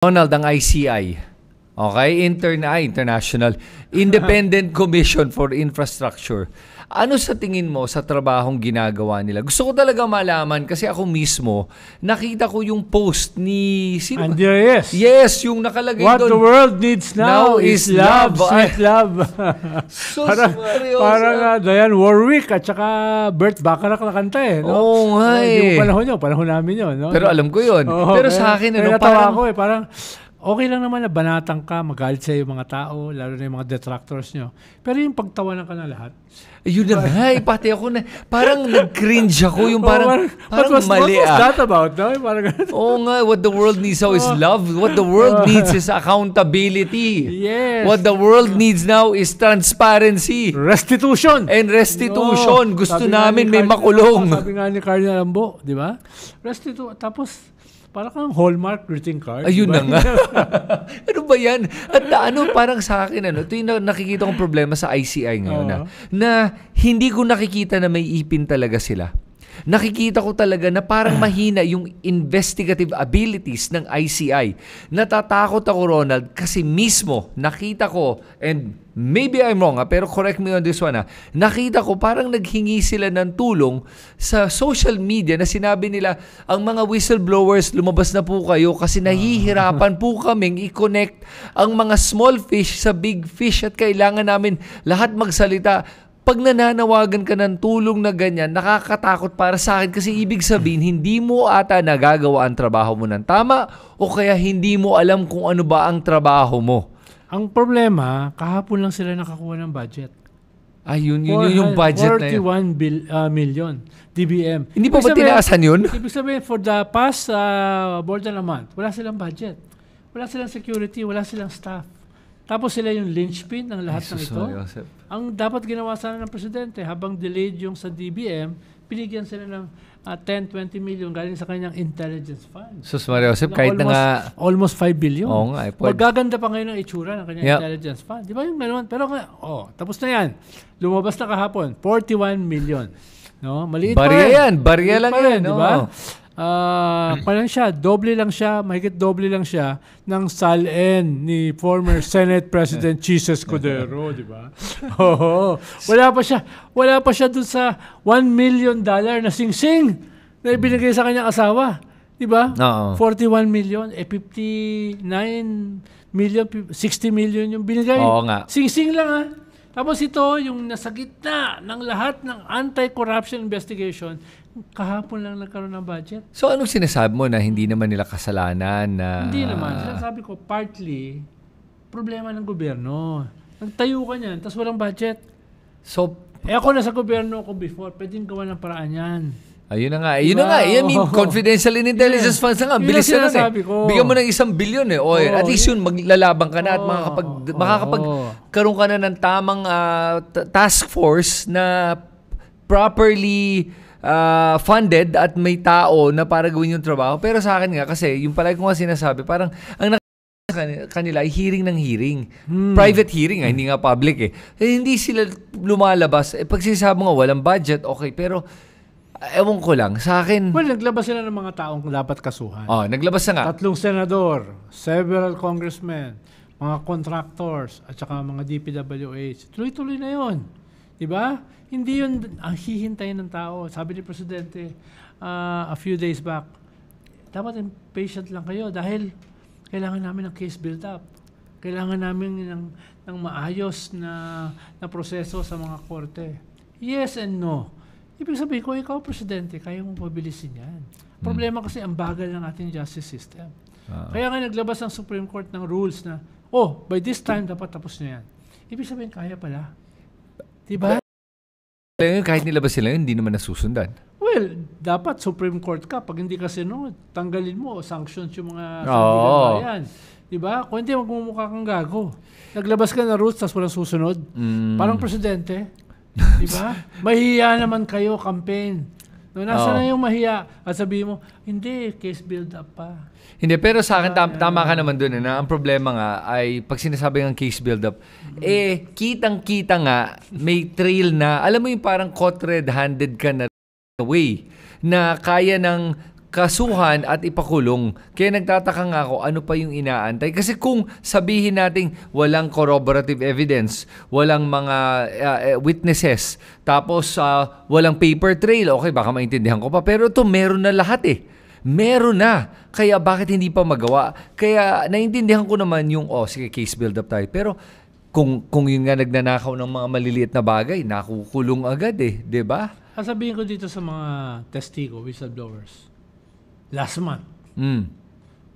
Ronald, ang ICI, okay? International Independent Commission for Infrastructure. Ano sa tingin mo sa trabahong ginagawa nila? Gusto ko talaga malaman kasi ako mismo, nakita ko yung post ni... Sino ba? Andreas. Yes, yung nakalagay What doon. the world needs now is love, sweet love. Parang Diane Warwick at saka Bert Bacharach na kanta eh. No? Oo nga eh. Yung panahon namin yun. No? Pero alam ko yun. Pero sa akin, natawa ko eh, parang... Okay lang naman na banatang ka, magalit sa yung mga tao, lalo na yung mga detractors nyo. Pero yung pagtawanan ka na lahat. Yun na nga, pati ako na, parang nag-cringe ako, yung parang mali what was that about? No? Oo nga, what the world needs now is love. What the world needs is accountability. Yes. What the world needs now is transparency. Restitution. And restitution. Gusto namin may makulong. Sabi nga ni Cardinal Ambo, di ba? Tapos, parang kang Hallmark greeting card. Ayun diba? na nga. Ano ba yan? At parang sa akin, ito yung nakikita kong problema sa ICI ngayon na hindi ko nakikita na may ipin talaga sila. Nakikita ko talaga na parang mahina yung investigative abilities ng ICI. Natatakot ako, Ronald, kasi mismo nakita ko, and maybe I'm wrong, pero correct me on this one, nakita ko parang naghingi sila ng tulong sa social media na sinabi nila, ang mga whistleblowers, lumabas na po kayo kasi nahihirapan po kaming i-connect ang mga small fish sa big fish at kailangan namin lahat magsalita. Pag nananawagan ka ng tulong na ganyan, nakakatakot para sa akin kasi ibig sabihin, hindi mo ata nagagawa ang trabaho mo ng tama o kaya hindi mo alam kung ano ba ang trabaho mo. Ang problema, kahapon lang sila nakakuha ng budget. Yun yung budget na yun. 41 million DBM. Hindi pa ba tinaasan yun? Ibig sabihin, for the past more than a month, wala silang budget. Wala silang security, wala silang staff. Tapos sila yung linchpin ng lahat ng ito. Ang dapat ginawa sana ng presidente, habang delayed yung sa DBM, pinigyan sila ng 10-20 million galing sa kanyang intelligence fund. Sus Maria Josep, kahit na nga... Almost 5 billion. Oo nga. Magaganda pa ngayon ang itsura ng kanyang intelligence fund. Di ba yung ganoon? Pero nga, tapos na yan. Lumabas na kahapon, 41 million. No? Maliit pa yan. Barya lang yan. Di ba? Parang siya, mahigit doble lang siya ng SALN ni former Senate President Chis Escudero, di ba? Wala pa siya dun sa $1 million na sing-sing na ibinigay sa kanyang asawa, di ba? 41 million, 59 million, 60 million yung binigay. Oo nga. Sing-sing lang Tapos ito, yung nasa gitna ng lahat ng anti-corruption investigation, kahapon lang nagkaroon ng budget. So anong sinasabi mo na hindi naman nila kasalanan? Hindi naman. Sinasabi ko, partly, problema ng gobyerno. Nagtayo ka niyan, tapos walang budget. So, ako nasa gobyerno ko before, pwedeng gawa ng paraan yan. Ayun na nga. I mean, confidential in intelligence funds na nga. Bilis na lang Bigyan mo ng 1 billion at least yun, maglalabang ka na at makakapagkaroon ka na ng tamang task force na properly funded at may tao na para gawin yung trabaho. Pero sa akin nga, kasi yung palagi ko nga sinasabi, parang ang kanila ay hearing ng hearing. Private hearing, hindi nga public hindi sila lumalabas. Pag sinasabi nga walang budget, okay, pero ewan ko lang, sa akin... Well, naglabas sila ng mga taong dapat kasuhan. Naglabas na nga. 3 senador, several congressmen, mga contractors, at saka mga DPWH. Tuloy-tuloy na yun. Diba? Hindi yun ang hihintayin ng tao. Sabi ni Presidente a few days back, dapat patient lang kayo dahil kailangan namin ng case build-up. Kailangan namin ng maayos na proseso sa mga korte. Yes and no. Ibig sabihin ko, ikaw, Presidente, kaya mong pabilisin yan. Problema kasi ang bagal ng ating justice system. Kaya nga naglabas ng Supreme Court ng rules na, by this time, dapat tapos na yan. Ibig sabihin, kaya pala. Diba? Kahit nilabas sila yun, hindi naman nasusundan. Well, dapat Supreme Court ka. Pag hindi ka sinunod, tanggalin mo o sanctions yung mga sandigan bayan. Diba? Kung hindi, magmumukha kang gago. Naglabas ka na rules, tapos walang susunod. Parang Presidente, diba? Mahiya naman kayo, campaign. Nasa na yung mahiya? At sabihin mo, hindi, case build up pa. Hindi, pero sa akin, tama ka naman dun. Na ang problema nga ay, pag sinasabi ng case build up, kitang-kita nga, may trail na, alam mo yung parang caught red-handed ka na way, na kaya ng kasuhan at ipakulong. Kaya nagtataka nga ako, ano pa yung inaantay? Kasi kung sabihin natin walang corroborative evidence, walang mga witnesses, tapos walang paper trail, okay, baka maintindihan ko pa. Pero ito, meron na lahat eh. Meron na. Kaya bakit hindi pa magawa? Kaya naintindihan ko naman yung, sige, case build-up tayo. Pero kung yun nga nagnanakaw ng mga maliliit na bagay, nakukulong agad eh. Diba? Sabihin ko dito sa mga testigo, whistleblowers, last month,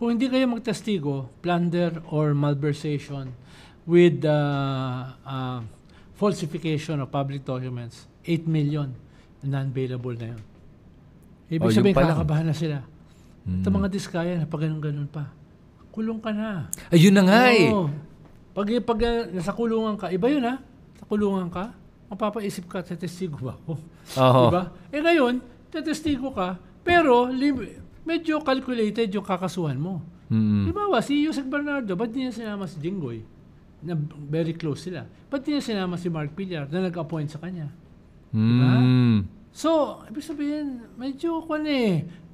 kung hindi kayo magtestigo, plunder or malversation with falsification of public documents, 8 million non-bailable na yun. Ibig sabihin, kakakabahan na sila. Ito mga diskaya na pag ganun pa, kulong ka na. Ayun na nga eh. Pag nasa kulungan ka, iba yun sa kulungan ka, mapapaisip ka, tetestigo ba ako? Diba? Ngayon, tetestigo ka, pero medyo calculated yung kakasuhan mo. Diba si Yusek Bernardo, ba't di niya sinama si Jinggoy? Na very close sila. Ba't di niya sinama si Mark Villar na nag-appoint sa kanya? Diba? So, ibig sabihin, medyo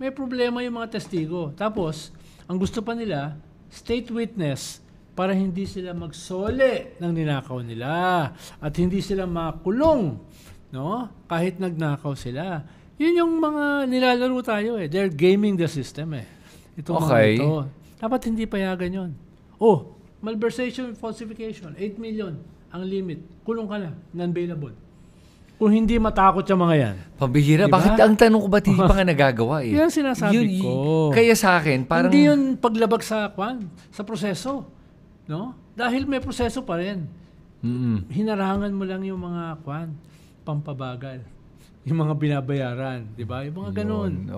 may problema yung mga testigo. Tapos, ang gusto pa nila, state witness para hindi sila magsole ng ninakaw nila at hindi sila makulong, no? Kahit nagnakaw sila. Yun yung mga nilalaro tayo eh. They're gaming the system eh. Itong mga ito. Dapat hindi payagan yun. Malversation, falsification, 8 million ang limit. Kulong ka na, non-bailable. Kung hindi matakot yung mga yan. Pambihira. Diba? Bakit ang tanong ko ba't hindi pa nga nagagawa eh? Yan sinasabi ko. Kaya sa akin, parang... Hindi yun paglabag sa proseso. No? Dahil may proseso pa rin. Hinarangan mo lang yung mga pampabagal. Yung mga binabayaran. Diba? Yung mga ganun.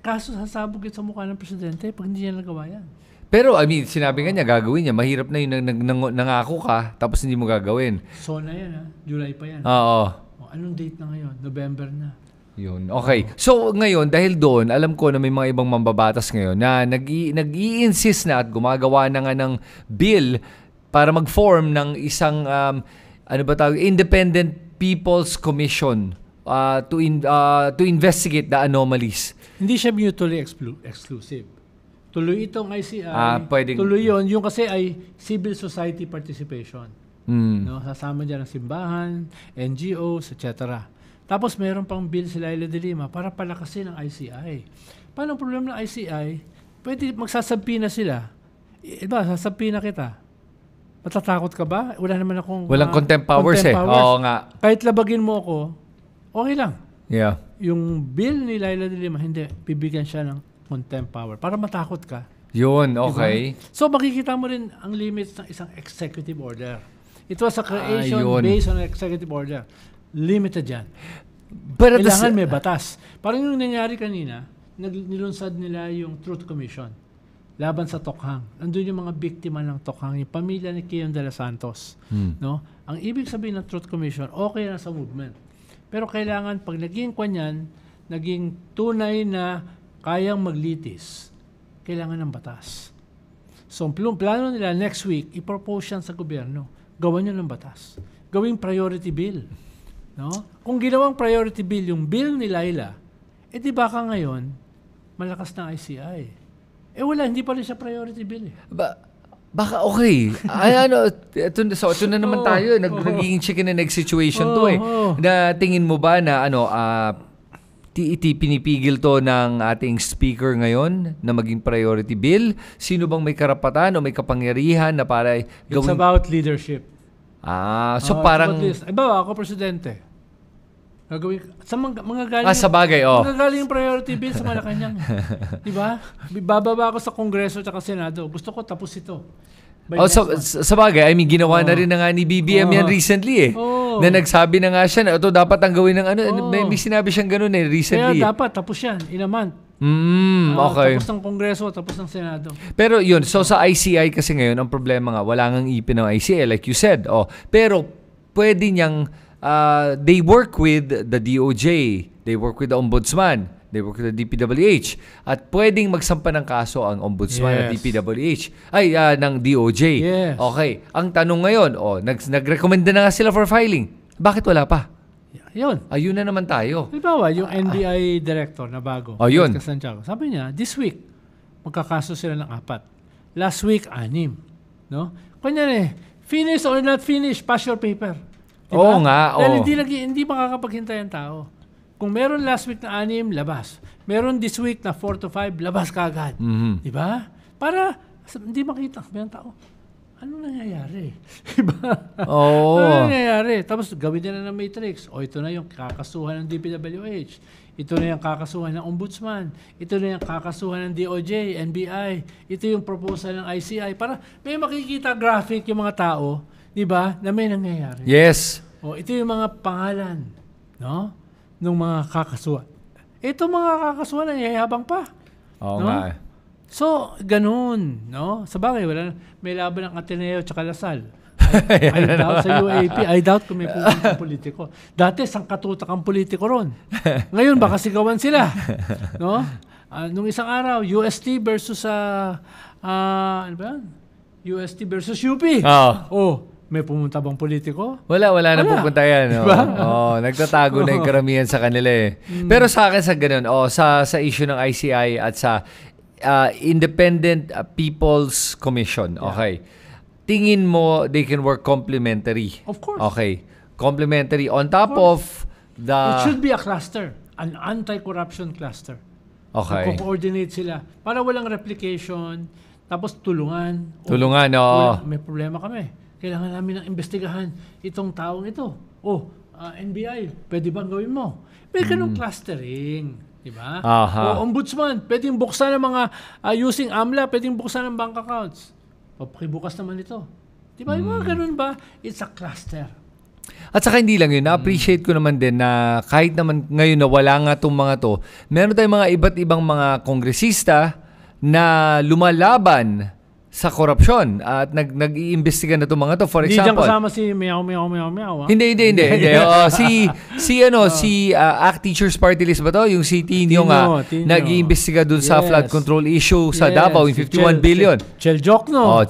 Kaso sasabog sa mukha ng presidente pag hindi niya nagawa yan. Pero, sinabi nga niya, gagawin niya. Mahirap na yun, nangako ka, tapos hindi mo gagawin. So na yan, July pa yan. Oo. Anong date na ngayon? November na. Yun. Okay. So, ngayon, dahil doon, alam ko na may mga ibang mambabatas ngayon na nag-i-insist na at gumagawa na nga ng bill para mag-form ng isang, Independent People's Commission to investigate the anomalies. Hindi siya mutually exclusive. Tuloy itong ICI, pwedeng... tuloy yun. Yung kasi ay civil society participation. No? Sasama dyan ang simbahan, NGOs, etc. Tapos meron pang bill si Laila de Lima para palakasin ang ICI. Paano ang problema ng ICI? Pwede magsasabi na sila. Iba, sasabi na kita. Matatakot ka ba? Wala naman akong... Walang contempt powers eh. Oo nga. Kahit labagin mo ako, okay lang. Yeah. Yung bill ni Laila de Lima, hindi. Bibigyan siya ng contempt power para matakot ka. Yun, okay. Diba? So makikita mo rin ang limits ng isang executive order. It was a creation based on an executive order. Limited yan. Kailangan may batas. Parang yung nangyari kanina, nilunsad nila yung Truth Commission laban sa Tokhang. Nandun yung mga biktima ng Tokhang, yung pamilya ni Kiyon de los Santos. No? Ang ibig sabihin ng Truth Commission, okay na sa movement. Pero kailangan, pag naging kanyan, naging tunay na kayang maglitis, kailangan ng batas. So, ang plano nila next week, i-propose yan sa gobyerno. Gawan nyo ng batas. Gawing priority bill. No? Kung ginawang priority bill, yung bill ni Laila, di baka ngayon, malakas na ICI. Wala, hindi pa rin siya priority bill. Baka okay. Ito na naman tayo. Nagiging chicken and egg situation to eh. Na tingin mo ba na pinipigil to ng ating speaker ngayon na maging priority bill? Sino bang may karapatan o may kapangyarihan na para gawin? It's about leadership. So parang... ako presidente. Gagawin sa mga galing... sa bagay, Mga galing yung priority bill sa Malacanang. Diba? Bababa ako sa Kongreso at Senado. Gusto ko tapos ito. Sa bagay, ginawa na rin na nga ni BBM yan recently eh. Na nagsabi na nga siya na ito dapat ang gawin ng may sinabi siyang gano'n eh recently. Kaya dapat tapos yan in a month. Okay. Tapos ng Kongreso, tapos ng Senado. Pero yun, so sa ICI kasi ngayon, ang problema nga, wala ngang ipin ng ICI like you said. Pero pwede niyang, they work with the DOJ, they work with the Ombudsman, they work with the DPWH. At pwedeng magsampa ng kaso ang Ombudsman at DPWH. Ng DOJ. Yes. Okay. Ang tanong ngayon, nag-recommend na nga sila for filing. Bakit wala pa? Yun. Ayun na naman tayo. Halimbawa, yung NBI director na bago. Yun. Santiago. Sabi niya, this week, magkakaso sila ng 4. Last week, 6. No? Kunyari, finish or not finish, pass your paper. Diba? Oo nga. Dahil hindi makakapaghintay ang tao. Kung meron last week na 6, labas. Meron this week na 4 to 5, labas ka agad. Mhm. Diba? Para hindi makita ng tao. Ano nangyayari? Diba? Oo. Ano nangyayari? Tapos gawin nila ng matrix. O ito na yung kakasuhan ng DPWH. Ito na yung kakasuhan ng Ombudsman. Ito na yung kakasuhan ng DOJ, NBI. Ito yung proposal ng ICI. Para may makikita graphic yung mga tao, di ba, na may nangyayari. Yes. O ito yung mga pangalan, no? Nung mga kakasuhan. Ito mga kakasuhan na yayabang pa. Oo no? nga. So, ganun, no? Sa bagay, may laban ng Ateneo at Lasal. I doubt sa UAP. I doubt kung may pupunta politiko. Dati, sangkatutak ang politiko ron. Ngayon, baka sigawan sila. No? Nung isang araw, UST versus ano ba yan? UST versus UP. May pumunta bang politiko? Wala na pupunta yan. Diba? Nagtatago na yung karamihan sa kanila eh. Pero sa akin sa ganun, sa issue ng ICI at sa Independent People's Commission, okay. Tingin mo they can work complementary? Of course. Okay. Complementary on top of the... It should be a cluster. An anti-corruption cluster. Okay. Mag-coordinate sila. Para walang replication. Tapos tulungan. Tulungan, oo. May problema kami. Kailangan namin ng investigahan itong taong ito. NBI, pwede bang gawin mo? May ganung clustering. Diba? Ombudsman, pwedeng buksan ng mga using AMLA, pwedeng buksan ng bank accounts. Pakibukas naman ito. Diba? Yung mga ganun ba? It's a cluster. At saka hindi lang yun, na-appreciate ko naman din na kahit naman ngayon na wala nga itong mga to, meron tayong mga iba't ibang mga kongresista na lumalaban sa korupsyon at nag-iimbestiga na itong mga to. For example, hindi dyan kasama si Meow. Hindi. Si ACT Teachers Party List ba to? Yung si Tino nga nag-iimbestiga dun sa flood control issue sa Davao, yung 51 billion. Chel Jokno.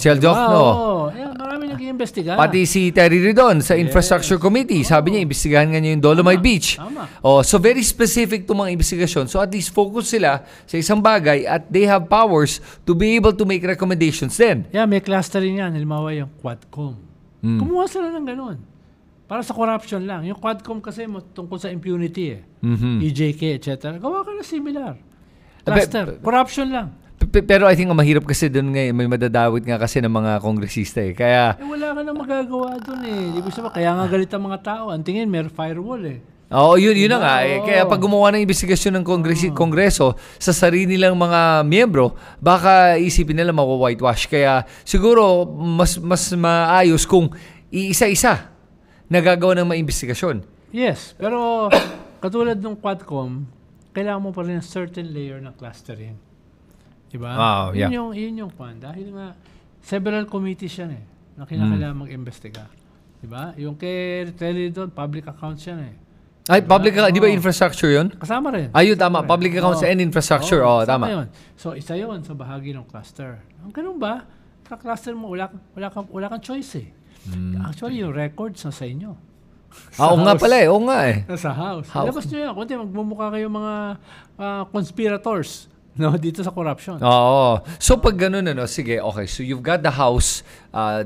Marami nag-iimbestiga. Pati si Terry Ridon sa Infrastructure Committee. Sabi niya, imbestigahan nga niya yung Dolomite Beach. So very specific itong mga investigasyon. So at least focus sila sa isang bagay at they have powers to be able to make recommendations din. Yeah, may clustering yan. Halimbawa yung Quadcom. Kumuha sila ng ganun. Para sa corruption lang. Yung Quadcom kasi tungkol sa impunity EJK, etc. Gawa ka na similar. Cluster. Corruption lang. Pero I think mahirap kasi doon ngayon. May madadawit nga kasi ng mga kongresista eh. Kaya... wala ka na magagawa doon eh. Ibig sabihin, kaya nga galit ang mga tao. Ang tingin, may firewall eh. Yun na nga. Kaya pag gumawa ng investigasyon ng kongreso sa sarili nilang mga miyembro, baka isipin nila mawa-whitewash. Kaya siguro mas maayos kung iisa-isa nagagawa ng mga investigasyon. Yes, pero katulad ng Quadcom, kailangan mo pa rin ng certain layer ng clustering. Diba? Yun yung pan. Dahil nga, several committees yan na kailangan mag-investiga. Diba? Yung kay Terry doon, public accounts yan public account, di ba infrastructure yun? Kasama rin. Ayun, tama. Public accounts and infrastructure. Tama. Yun. So, isa yun sa bahagi ng cluster. Ganun ba? Ka-cluster mo, wala kang choice eh. Actually, yung records na sa inyo. Oo nga pala eh. Oo nga eh. Sa house. Labas nyo yan. Kunti, magmumukha kayo mga conspirators dito sa corruption. So pag ganun sige, okay. So you've got the House,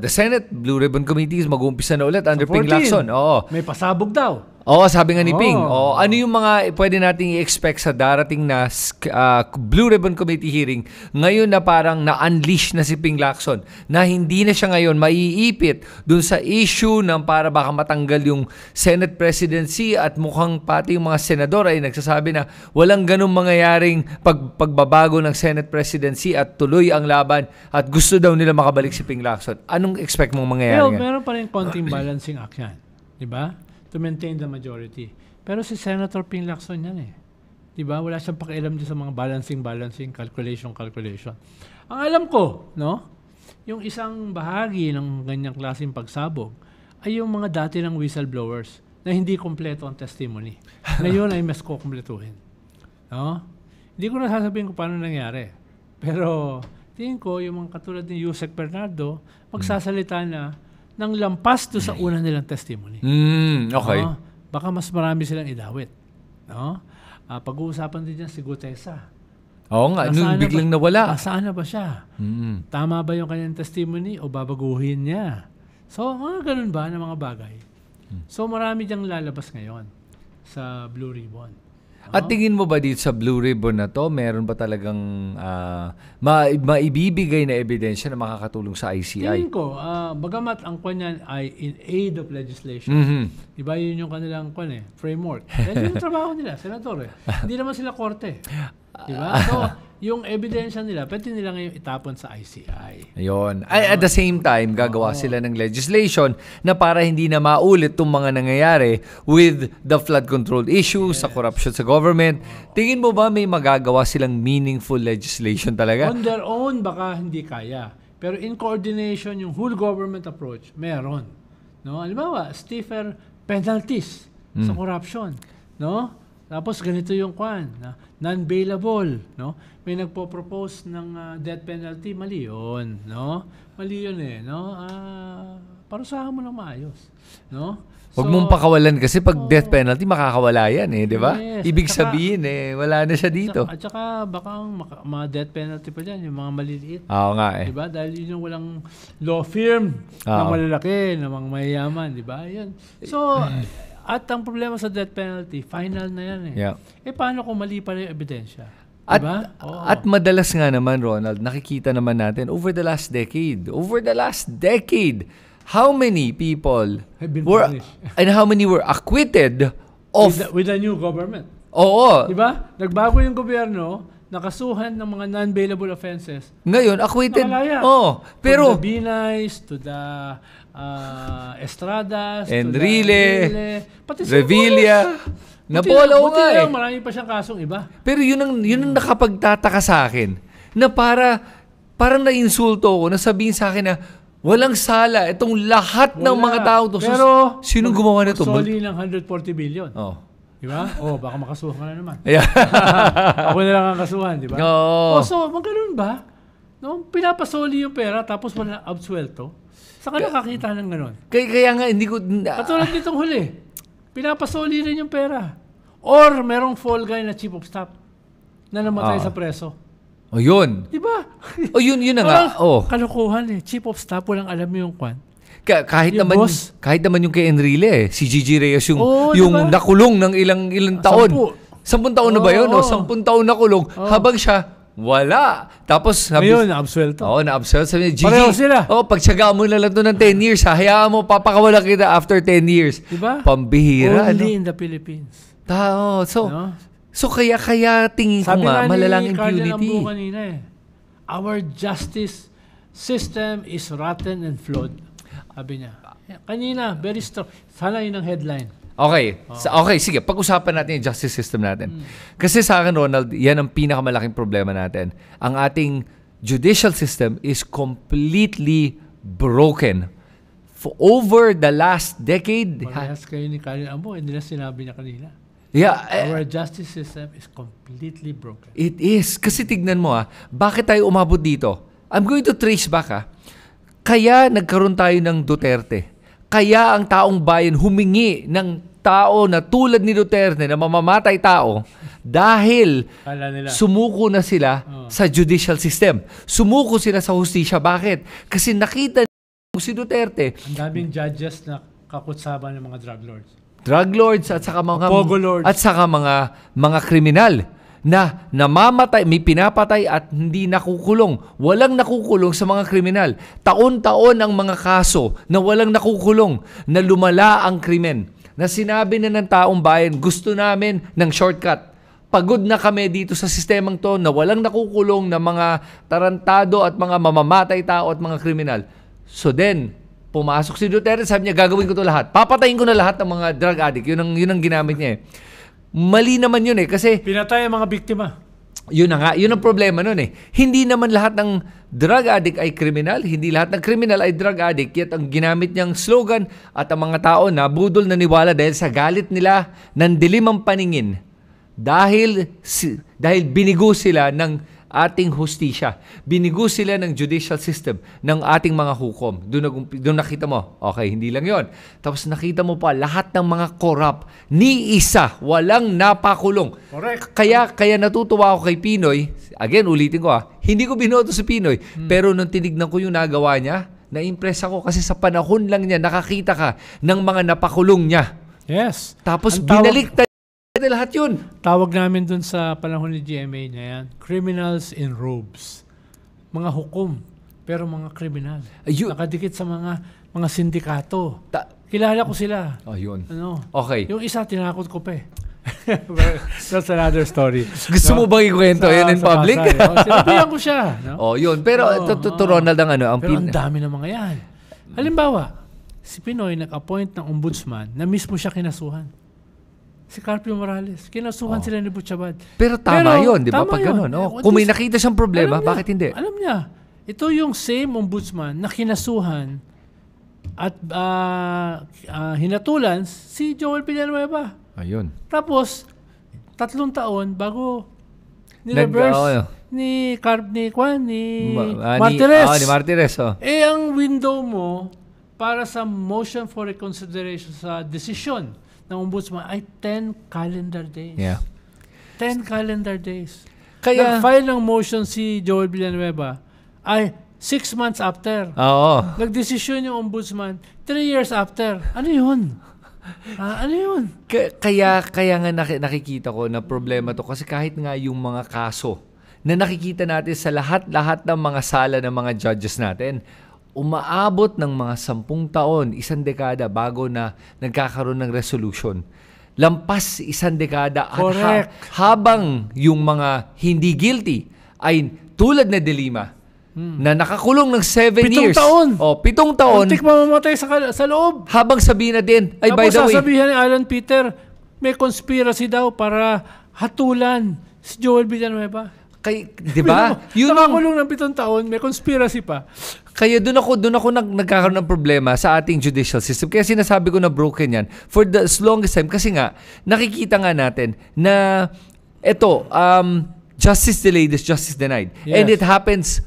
the Senate, Blue Ribbon Committee mag-uumpisa na ulit under Ping Lacson. May pasabog daw. Sabi nga ni Ping. Ano yung mga pwede nating i-expect sa darating na Blue Ribbon Committee hearing ngayon na parang na-unleash na si Ping Lacson na hindi na siya ngayon maiipit dun sa issue ng para baka matanggal yung Senate presidency at mukhang pati yung mga senador ay nagsasabi na walang ganung mangyayaring pagbabago ng Senate presidency at tuloy ang laban at gusto daw nila makabalik si Ping Lacson. Anong expect mong mangyayari? Meron pa rin konting balancing act yan. Diba? To maintain the majority. Pero si Senator Ping Lacson yan Diba? Wala siyang pakialam din sa mga balancing, calculation. Ang alam ko, yung isang bahagi ng ganyang klaseng pagsabog ay yung mga dati ng whistleblowers na hindi kompleto ang testimony. Ngayon ay mas kukumpletuhin. Hindi ko na sasabihin kung paano nangyari. Pero tingin ko, yung mga katulad ni Yusek Bernardo, magsasalita na ng lampas do sa una nilang testimony. Okay. baka mas marami silang idawit. No? Pag-uusapan din dyan si Gutesa. Oo nga, nung biglang nawala. Nasaan na ba siya? Tama ba yung kanyang testimony o babaguhin niya? So, mga ganun ba na mga bagay? So, marami diyang lalabas ngayon sa Blue Ribbon. At tingin mo ba dito sa Blue Ribbon na to, meron ba talagang maibibigay na ebidensya na makakatulong sa ICI? Tingin ko, bagamat ang kanyan ay in aid of legislation, diba yun yung kanilang framework. Dahil yung trabaho nila, senador Hindi naman sila korte. Diba? So, yung ebidensya nila, pwede nila ngayon itapon sa ICI. Ayun. At the same time, gagawa sila ng legislation na para hindi na maulit itong mga nangyayari with the flood control issues, sa corruption sa government. Tingin mo ba may magagawa silang meaningful legislation talaga? On their own, baka hindi kaya. Pero in coordination, yung whole government approach, meron. No? Halimbawa, stiffer penalties sa corruption. No? Tapos ganito yung non-bailable, no? May nagpo-propose ng death penalty, mali yun, no? Mali yun no? Parusahan mo lang maayos, no? Huwag mong pakawalan kasi pag death penalty, makakawala yan di ba? Yes. Ibig sabihin wala na siya dito. At saka baka mga death penalty pa dyan, yung mga maliliit. Oo nga Diba? Dahil yun yung walang law firm na malalaki, na mga mayayaman, diba? Yun. So, at ang problema sa death penalty, final na yan Yeah. paano kung mali pa rin yung ebidensya? At, Diba? at madalas nga naman, Ronald, nakikita naman natin over the last decade, how many people Have been were, punished. and how many were acquitted of... With the new government. Oo. Diba? Nagbago yung gobyerno, nakasuhan ng mga non-bailable offenses. Ngayon, acquitted. Nakalaya. Pero... From the Binays to the Estradas, Enrile, to the pati sa Revilla. Napolo buti nga lang, marami pa siyang kasong iba. Pero yun ang nakapagtataka sa akin. Na parang nainsulto ko, na sabihin sa akin na walang sala itong lahat ng mga tao to. Pero, sinong gumawa nito? Soli ng 140 billion. Diba? Baka makasuhan ka na naman. Yeah. Ako na lang ang kasuhan, diba? So, maganoon ba? No? Pinapasoli yung pera tapos wala absuelto. Saan ka nakakita ng gano'n? Kaya nga, hindi ko... Katulad nitong huli, pinapasoli rin yung pera. Or merong fall guy na chief of staff na namatay sa preso. Yun. Diba? Yun na nga. Kalokohan Chief of staff, walang alam yung kwan. Kahit yung naman boss. kahit naman yung kay Enrile, si Gigi Reyes yung diba? nakulong ng ilang taon. 10 taon na ba yun? 10 taon nakulong. Habang siya, wala. Tapos ngayon, na-absuelto. na-absuelto. Sabi niya, Gigi, pareho sila. pagtsagaan mo na lang ito ng 10 years. Hayaan mo, papakawala kita after 10 years. Diba? Pambihira. Only in the Philippines. So kaya tingin ko nga, malalang impunity. Sabi nga ni kanina our justice system is rotten and flawed. Sabi niya. Kanina, very strong. Sana yun ang headline. Okay. Okay, sige. Pag-usapan natin yung justice system natin. Kasi sa akin, Ronald, yan ang pinakamalaking problema natin. Ang ating judicial system is completely broken. For over the last decade... Parehas kayo ni Karen Ambo, hindi na sinabi niya kanina. Yeah, our justice system is completely broken. It is. Kasi tignan mo bakit tayo umabot dito? I'm going to trace back Kaya nagkaroon tayo ng Duterte. Kaya ang taong bayan humingi ng tao na tulad ni Duterte na mamamatay tao dahil sumuko na sila sa judicial system. Sumuko sila sa hustisya. Bakit? Kasi nakita si Duterte. Ang daming judges na kakutsaban ng mga drug lords. Drug lords at saka mga Pogo lords. At saka mga kriminal na namamatay, may pinapatay at hindi nakukulong. Walang nakukulong sa mga kriminal. Taon-taon ang mga kaso na walang nakukulong, na lumala ang krimen. Na sinabi na ng taong bayan, gusto namin ng shortcut. Pagod na kami dito sa sistemang to na walang nakukulong na mga tarantado at mga mamamatay tao at mga kriminal. So then, pumasok si Duterte, sabi niya, gagawin ko to lahat. Papatayin ko na lahat ng mga drug addict. Yun ang ginamit niya Mali naman yun kasi... Pinatay ang mga biktima. Yun na nga, yun ang problema nun Hindi naman lahat ng drug addict ay kriminal, hindi lahat ng kriminal ay drug addict, yet ang ginamit niyang slogan at ang mga tao na budol naniwala dahil sa galit nila ng dilim ang paningin. Dahil binigo sila ng ating hustisya. Binigo sila ng judicial system, ng ating mga hukom. Doon nakita mo, okay, hindi lang yon. Tapos nakita mo pa, lahat ng mga corrupt, ni isa, walang napakulong. Correct. Kaya natutuwa ako kay Pinoy, again, ulitin ko hindi ko binoto si Pinoy, pero nung tinignan ko yung nagawa niya, na-impress ako kasi sa panahon lang niya, nakakita ka ng mga napakulong niya. Yes. Tapos binaliktad lahat yun. Tawag namin dun sa panahon ni GMA na yan, criminals in robes. Mga hukom, pero mga kriminal. Nakadikit sa mga sindikato. Kilala ko sila. Yun. Ano? Okay. Yung isa, tinakot ko pa That's another story. Gusto mo bang ikwento yan in public? Sinabihan ko siya. No? Yun. Pero to Ronald ang pero ang dami ng mga yan. Halimbawa, si Pinoy nag-appoint ng ombudsman na mismo siya kinasuhan. Si Carpio Morales. Kinasuhan sila ni Butchabad. Pero tama yun, di ba? Pag ganun. Kung may nakita siyang problema, bakit hindi? Alam niya. Ito yung same ombudsman na kinasuhan at hinatulan si Joel Villanueva. Ayun. Tapos, 3 taon bago ni-reverse ni Martirez. Ni Martirez. Ang window mo para sa motion for reconsideration sa decision ng ombudsman ay 10 calendar days. Yeah. 10 calendar days. Kaya nag-file ng motion si Joel Villanueva ay 6 months after. Oo. Nagdesisyon yung ombudsman 3 years after. Ano yun? Ano yun? Kaya nga nakikita ko na problema to kasi kahit nga yung mga kaso na nakikita natin sa lahat ng mga sala ng mga judges natin, umaabot ng mga 10 taon, 1 dekada bago na nagkakaroon ng resolution. Lampas 1 dekada at habang yung mga hindi guilty ay tulad na Dilima na nakakulong ng 7 years. 7 taon. 7 taon. Antik mamamatay sa loob. Habang sabihin na din, ay by the way. Sasabihin ni Alan Peter, may conspiracy daw para hatulan si Joel Villanueva. Di ba? Nakakulong ng 7 taon, may conspiracy pa. Kaya doon ako nagkakaroon ng problema sa ating judicial system. Kaya sinasabi ko na broken yan for the longest time. Kasi nga, nakikita nga natin na ito, justice delayed is justice denied. Yes. And it happens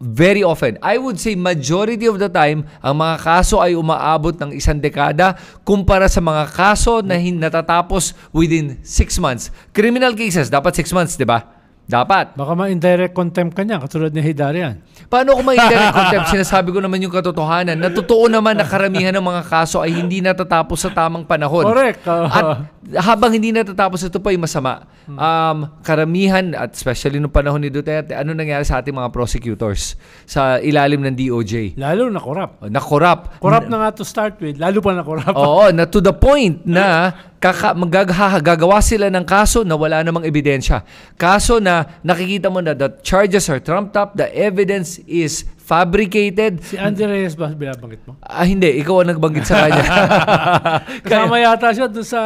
very often. I would say majority of the time, ang mga kaso ay umaabot ng 1 dekada kumpara sa mga kaso na natatapos within 6 months. Criminal cases, dapat 6 months, di ba? Dapat. Baka ma-indirect contempt ka niya, katulad ni Hidarian. Paano kung ma-indirect contempt? Sinasabi ko naman yung katotohanan. Natotoo naman na karamihan ng mga kaso ay hindi natatapos sa tamang panahon. Correct. At habang hindi natatapos, ito pa yung masama. Karamihan, at especially noong panahon ni Duterte, ano nangyari sa ating mga prosecutors sa ilalim ng DOJ? Lalo na corrupt. Na-corrupt. Corrupt na nga to start with, lalo pa na corrupt. Oo, na to the point na gagawa sila ng kaso na wala namang ebidensya. Kaso na nakikita mo na the charges are trumped up, the evidence is fabricated. Si Andy Reyes ba binabanggit mo? Hindi, ikaw ang nagbanggit sa kanya. Kasama yata siya doon sa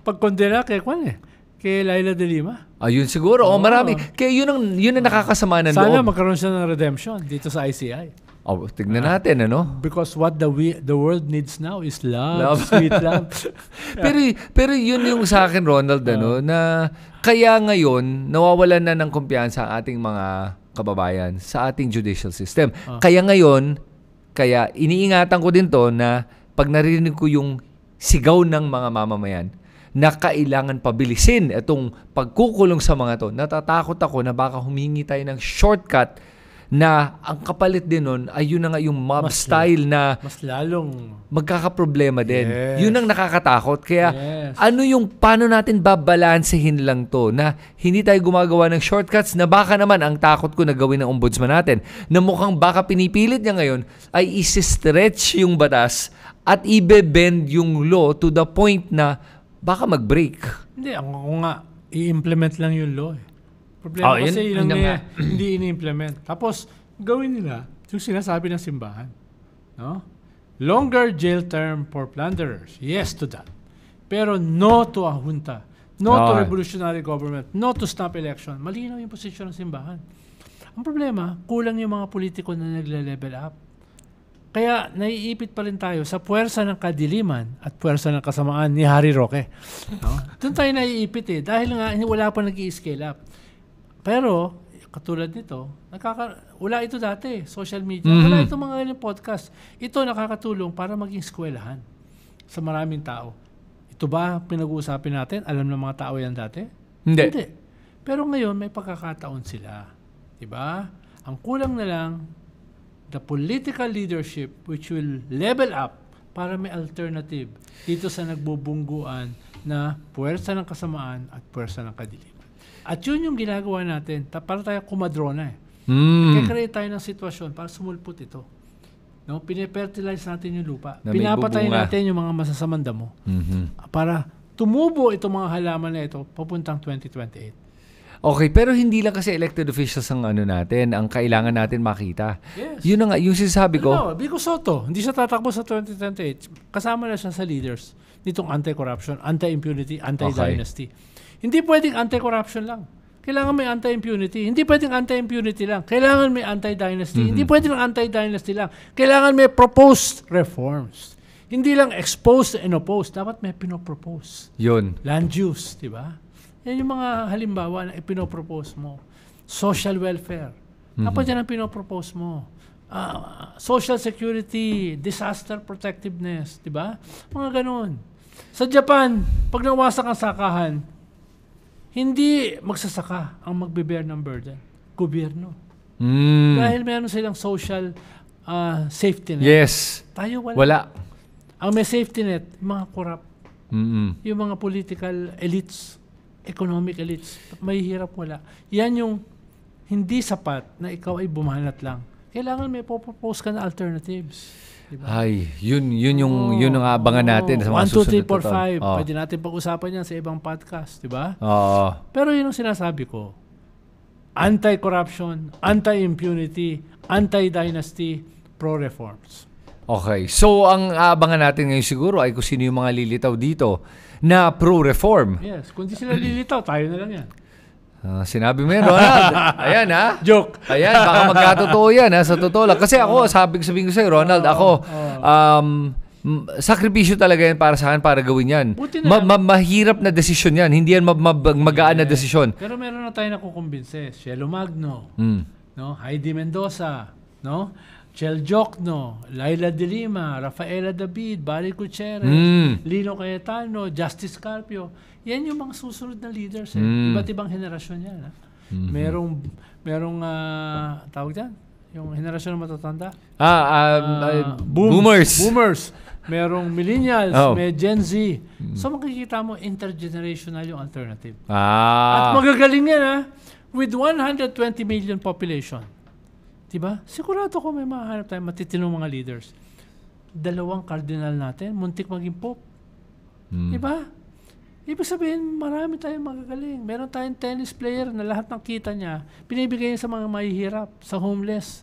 pagkondena kay Laila de Lima. Ayun siguro. Marami. Kaya yun ang nakakasama ng loob. Sana magkaroon siya ng redemption dito sa ICI. Tignan natin, ano? Because what the world needs now is love. Sweet love. pero yun yung sa akin, Ronald, na kaya ngayon, nawawalan na ng kumpiyansa ang ating mga kababayan sa ating judicial system. Kaya ngayon, iniingatan ko din to na pag narinig ko yung sigaw ng mga mamamayan na kailangan pabilisin itong pagkukulong sa mga to, natatakot ako na baka humingi tayo ng shortcut na ang kapalit din nun ay yun na nga yung mob style na mas lalong magkakaproblema din. Yes. Yun ang nakakatakot. Kaya paano natin babalansehin lang to na hindi tayo gumagawa ng shortcuts na baka naman ang takot ko na gawin ng ombudsman natin na mukhang baka pinipilit niya ngayon ay isi-stretch yung batas at ibe-bend yung law to the point na baka mag-break. Hindi, ako nga i-implement lang yung law. Problema kasi yun hindi ini-implement. Tapos, gawin nila yung sinasabi ng simbahan. No? Longer jail term for plunderers. Yes to that. Pero no to a junta. No to revolutionary government. No to snap election. Malinaw yung posisyon ng simbahan. Ang problema, kulang yung mga politiko na nagle-level up. Kaya naiipit pa rin tayo sa puwersa ng kadiliman at puwersa ng kasamaan ni Harry Roque. No? Doon tayo naiipit dahil nga wala pa nag-i-scale up. Pero katulad nito, wala ito dati, social media. Wala itong mga ganyan podcast. Ito nakakatulong para maging eskwelahan sa maraming tao. Ito ba pinag-uusapin natin? Alam ng mga tao yan dati? Hindi. Pero ngayon, may pagkakataon sila. Diba? Ang kulang na lang, the political leadership which will level up para may alternative dito sa nagbubungguan na puwersa ng kasamaan at puwersa ng kadiliman. At yun yung ginagawa natin. Para tayo kumadrona Kaya-create tayo ng sitwasyon para sumulpot ito. No? Pine-fertilize natin yung lupa. Pinapatay natin yung mga masasamang damo. Para tumubo itong mga halaman na ito papuntang 2028. Okay, pero hindi lang kasi elected officials ang natin, ang kailangan natin makita. Yes. Yun na nga, yung sinasabi ko. Vico Soto, hindi siya tatakbo sa 2028. Kasama na siya sa leaders nitong anti-corruption, anti-impunity, anti-dynasty. Hindi pwedeng anti-corruption lang. Kailangan may anti-impunity. Hindi pwedeng anti-impunity lang. Kailangan may anti-dynasty. Hindi pwedeng anti-dynasty lang. Kailangan may proposed reforms. Hindi lang exposed and opposed. Dapat may pinopropose. Yun. Land use, di ba? Yan yung mga halimbawa na ipinopropose mo. Social welfare. Dapat yan ang pinopropose mo. Social security, disaster protectiveness, di ba? Mga ganun. Sa Japan, pag nawasak ang sakahan, hindi magsasaka ang magbe-bear ng burden. Gobyerno. Dahil meron silang social safety net. Yes. Tayo Wala. Ang may safety net, mga corrupt. Yung mga political elites, economic elites, may hirap wala. Yan yung hindi sapat na ikaw ay bumanat lang. Kailangan may propose ka na alternatives. Diba? Ay, yun ang abangan natin sa mga 1, 2, 3, 4, 5. Pwede natin pag-usapan yan sa ibang podcast, di ba? Pero yun ang sinasabi ko. Anti-corruption, anti-impunity, anti-dynasty, pro-reforms. Okay. So, ang abangan natin ngayon siguro ay kung sino yung mga lilitaw dito na pro-reform. Yes. Kung di sila lilitaw, tayo na lang yan. Sinabi mo yan, Ronald. Ayan, ha? Joke. Ayan, baka magkatotoo yan, ha? Sa totoo lang. Kasi ako, sabihin ko sa'yo, Ronald, ako, sakripisyo talaga yan para sa akin para gawin yan. Mahirap na desisyon yan. Hindi yan magaan na desisyon. Pero meron na tayo nakukumbinse. Cielo Magno, no? Heidi Mendoza, no? Chel Jokno, Laila De Lima, Rafaela David, Barry Gutierrez, Lino Cayetano, Justice Carpio. Yan yung mga susunod na leaders. Iba't ibang henerasyon yan. Merong tawag dyan? Yung henerasyon na matatanda? Boomers. Merong millennials, may Gen Z. So makikita mo, intergenerational yung alternative. At magagaling yan, with 120 million population. Diba? Sigurado ko may mahanap tayo matitinong mga leaders. 2 cardinal natin, muntik maging pope. Diba? Ibig sabihin, marami tayong magagaling. Meron tayong tennis player na lahat ng kita niya, pinibigay niya sa mga mahihirap, sa homeless.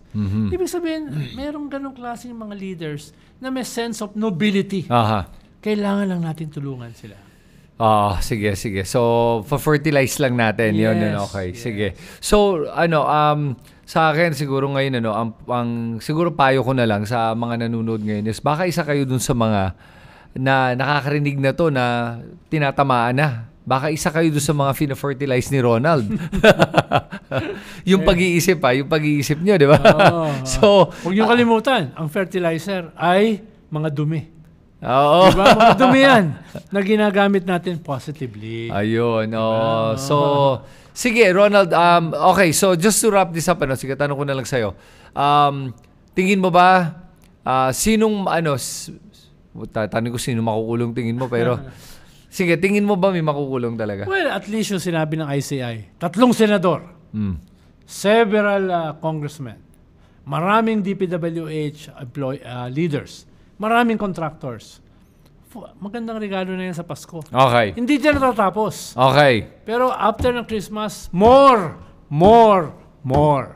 Ibig sabihin, merong ganong klaseng mga leaders na may sense of nobility. Kailangan lang natin tulungan sila. Sige. So, fertilize lang natin. Yes, yun, okay. Yes. Sige. So, sa akin siguro ngayon, ang siguro payo ko na lang sa mga nanonood ngayon is baka isa kayo dun sa mga na nakakarinig na to na tinatamaan na. Baka isa kayo dun sa mga fina-fertilize ni Ronald. yung pag-iisip yung pag-iisip nyo, di ba? So, huwag niyo kalimutan, ang fertilizer ay mga dumi. Oo. Diba? Mga dumi yan na ginagamit natin positively. Ayun. So, sige, Ronald. Okay, so just to wrap this up, sige, tanong ko na lang sa'yo. Tingin mo ba, tanong ko sino makukulong tingin mo, pero, sige, tingin mo ba may makukulong talaga? Well, at least yung sinabi ng ICI. 3 senador. Several congressmen. Maraming DPWH leaders. Maraming contractors. Magandang regalo na yan sa Pasko. Okay. Hindi dyan natatapos. Okay. Pero after ng Christmas, more.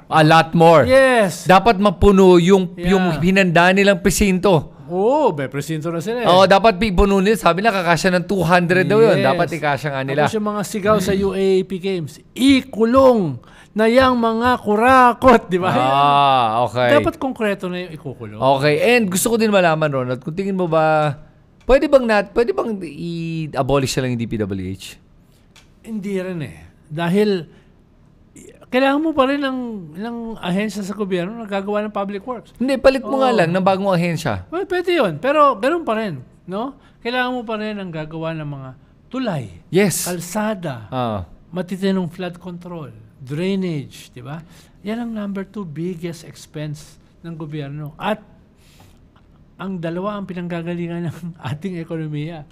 A lot more. Yes. Dapat mapuno yung hinanda nilang presinto. May presinto na sila. Dapat puno nila. Sabi na kakasya ng 200 daw yun. Dapat ikasya nga nila. Tapos yung mga sigaw sa UAAP Games, ikulong na yung mga kurakot, di ba? Okay. Dapat konkreto na yung ikukulong. Okay. And gusto ko din malaman, Ronald, kung tingin mo ba, pwede bang i-abolish na lang yung DPWH? Hindi rin Dahil kailangan mo pa rin ng ahensya sa gobyerno na gagawa ng public works. Hindi, palit mo nga lang ng bagong ahensya. Well, pwede yun. Pero ganun pa rin. No? Kailangan mo pa rin ang gagawa ng mga tulay, Yes. kalsada, matitinong flood control, drainage, di ba? Yan ang number 2 biggest expense ng gobyerno. At ang dalawa ang pinanggagalingan ng ating ekonomiya.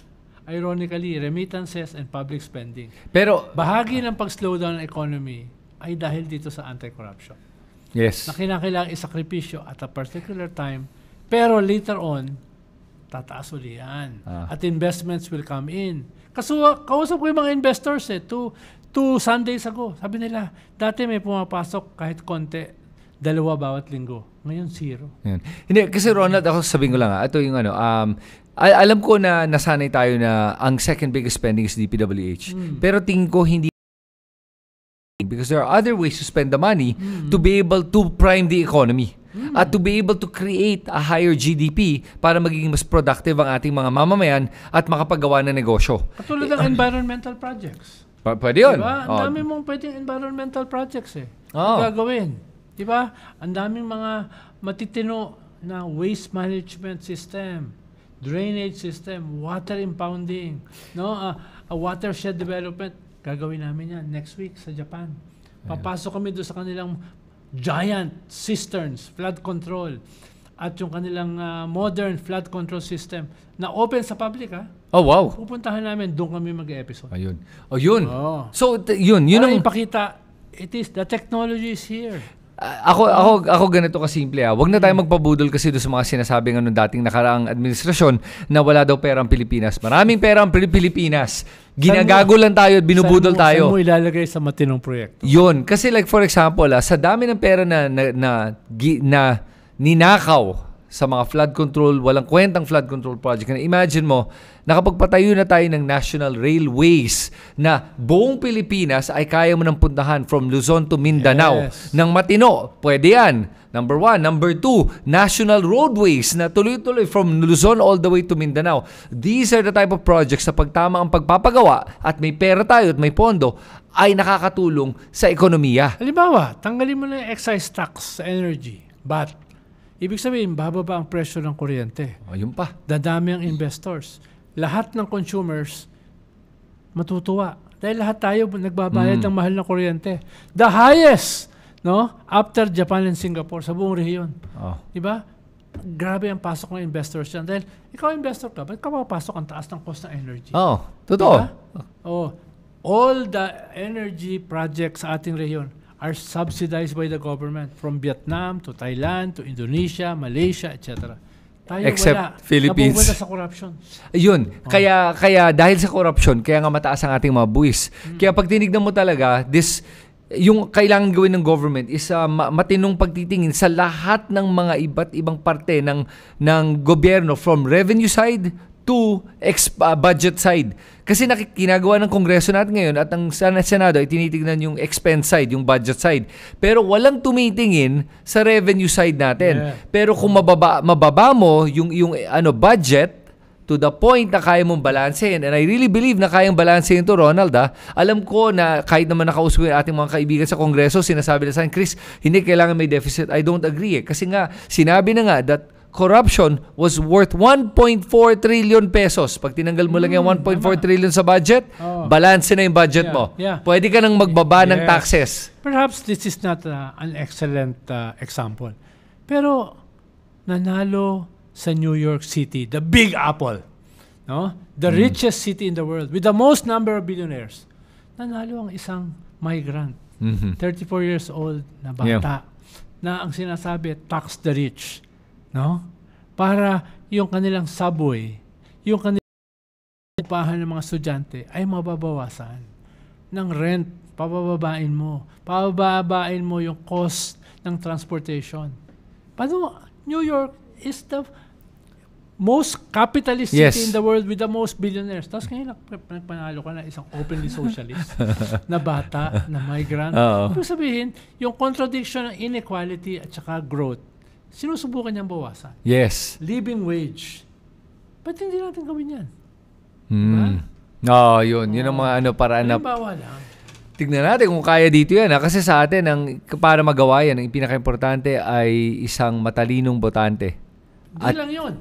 Ironically, remittances and public spending. Pero, Bahagi ng pag-slowdown ng economy ay dahil dito sa anti-corruption. yes. Na kinakailangan isakripisyo at a particular time, pero later on, tataas uli yan. At investments will come in. Kausap ko yung mga investors two Sundays ago. Sabi nila, dati may pumapasok kahit konti, 2 bawat linggo. Ngayon, 0. Yan. Hindi, kasi Ronald, ako sabihin ko lang, ito yung alam ko na nasanay tayo na ang second biggest spending is DPWH. Pero tingin ko hindi, because there are other ways to spend the money to be able to prime the economy at to be able to create a higher GDP para magiging mas productive ang ating mga mamamayan at makapagawa ng negosyo. Katulad ng environmental projects. Pwede yun. Diba? Ang dami mong pwedeng environmental projects gagawin. Diba? Ang daming mga matitino na waste management system, drainage system, water impounding, no? A watershed development. Gagawin namin yan next week sa Japan. Papasok kami doon sa kanilang giant cisterns, flood control, at yung kanilang modern flood control system na open sa public. Oh, wow. Pupuntahan namin, doon kami mag-episode. Ayun. Oh, yun. Oh. So, yun Para ang ipakita, the technology is here. Ako ganito kasimple. Huwag na tayo magpabudol kasi doon sa mga sinasabing dating nakaraang administrasyon na wala daw pera ang Pilipinas. Maraming pera ang Pilipinas. Ginagago lang tayo at binubudol tayo. Saan mo ilalagay sa matinong proyekto? Yun. Kasi like for example, sa dami ng pera na ninakaw sa mga flood control, walang kwentang flood control project. Imagine mo, nakapagpatayo na tayo ng National Railways na buong Pilipinas ay kaya mo nang puntahan from Luzon to Mindanao. Yes. Nang matino, pwede yan. Number 1. Number 2, National Roadways na tuloy-tuloy from Luzon all the way to Mindanao. These are the type of projects na pagtama ang pagpapagawa at may pera tayo at may pondo ay nakakatulong sa ekonomiya. Halimbawa, tanggalin mo na yung excise tax sa energy. But, ibig sabihin, bababa ang presyo ng kuryente. Ayun pa. Dadami ang investors. Lahat ng consumers matutuwa. Dahil lahat tayo nagbabayad ng mahal na kuryente. The highest, no? After Japan and Singapore sa buong rehiyon. Diba? Grabe ang pasok ng investors yan. Dahil ikaw investor ka, ba't ka papasok ang taas ng cost ng energy? Totoo. Diba? All the energy projects sa ating rehiyon are subsidized by the government from Vietnam to Thailand to Indonesia, Malaysia, etc. Tayo Except wala. Philippines. Napupunta sa corruption. Yun. Kaya dahil sa corruption, kaya nga mataas ang ating mga buwis. Kaya pag tinignan mo talaga, yung kailangan gawin ng government is matinong pagtitingin sa lahat ng mga iba't ibang parte ng gobyerno from revenue side to budget side. Kasi ginagawa ng Kongreso natin ngayon at ang Senado ay tinitingnan yung expense side, yung budget side. Pero walang tumitingin sa revenue side natin. Yeah. Pero kung mababa mo yung budget to the point na kaya mong balansehin, and I really believe na kayang balansehin to, Ronald. Alam ko na kahit naman nakausap yung ating mga kaibigan sa Kongreso, sinasabi na sa akin, Chris, hindi kailangan may deficit. I don't agree. Kasi nga, sinabi na nga that corruption was worth 1.4 trillion pesos. Pag tinanggal mo lang yung 1.4 trillion sa budget, balance na yung budget mo. Yeah. Pwede ka nang magbaba ng taxes. Perhaps this is not an excellent example. Pero nanalo sa New York City, the Big Apple, no? The richest city in the world with the most number of billionaires. Nanalo ang isang migrant, 34 years old na bata, na ang sinasabi, tax the rich. No? Para yung kanilang subway, yung kanilang upahan ng mga estudyante ay mababawasan. Ng rent, pabababain mo. Pababain mo yung cost ng transportation. Paano? New York is the most capitalist city in the world with the most billionaires. Tapos ngayon, nagpanalo ka na isang openly socialist na bata, na migrant. Ibig sabihin, yung contradiction ng inequality at saka growth, sinusubukan niyang bawasan. Yes. Living wage. Ba't hindi natin gawin yan? Yun. Yun ang mga paraan na... Halimbawa lang. Tignan natin kung kaya dito yan. Kasi sa atin, para magawa yan, ang pinaka-importante ay isang matalinong botante. Hindi lang yun.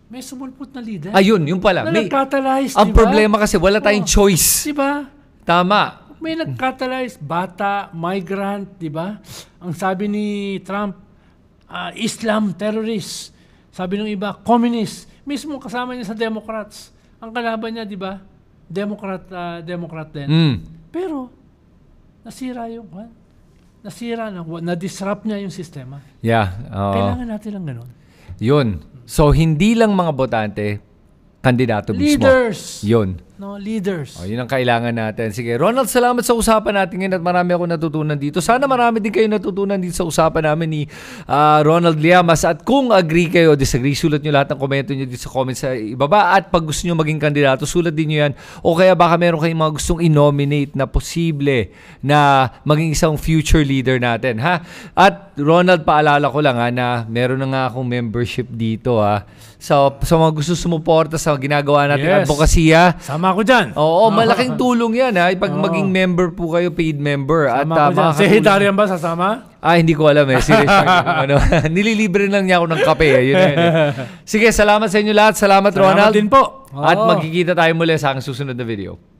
May sumulpot na leader. Ayun, yun pala. Na nag-catalyze, ang problema kasi, wala tayong choice. Diba? Tama. May nag-catalyze, bata, migrant, diba? Ang sabi ni Trump, Islam terrorist. Sabi ng iba, communist. Mismo kasama niya sa Democrats. Ang kalaban niya, diba? Democrat din. Pero, nasira yung na-disrupt niya yung sistema. Yeah. Kailangan natin lang ganun. Yun. So, hindi lang mga botante, kandidato mismo. Leaders. Yun. No, leaders. Yun ang kailangan natin. Sige, Ronald, salamat sa usapan natin ngayon at marami ako natutunan dito. Sana marami din kayo natutunan dito sa usapan namin ni Ronald Llamas. At kung agree kayo, disagree, sulat nyo lahat ng komento nyo dito sa comments sa ibaba. At pag gusto nyo maging kandidato, sulat din nyo yan. O kaya baka meron kayong mga gustong i-nominate na posible na maging isang future leader natin. Ha? At Ronald, paalala ko lang na meron na nga akong membership dito. So, sa mga gusto sumuporta sa ginagawa natin advocacy, sama ako dyan. Oo, malaking tulong yan pag maging member po kayo, paid member. Sama at si Hitarian ba sasama? Hindi ko alam Seriously. Nililibre lang niya ako ng kape. Yun. Sige, salamat sa inyo lahat. Salamat Ronald. Salamat din po. At magkikita tayo muli sa aking susunod na video.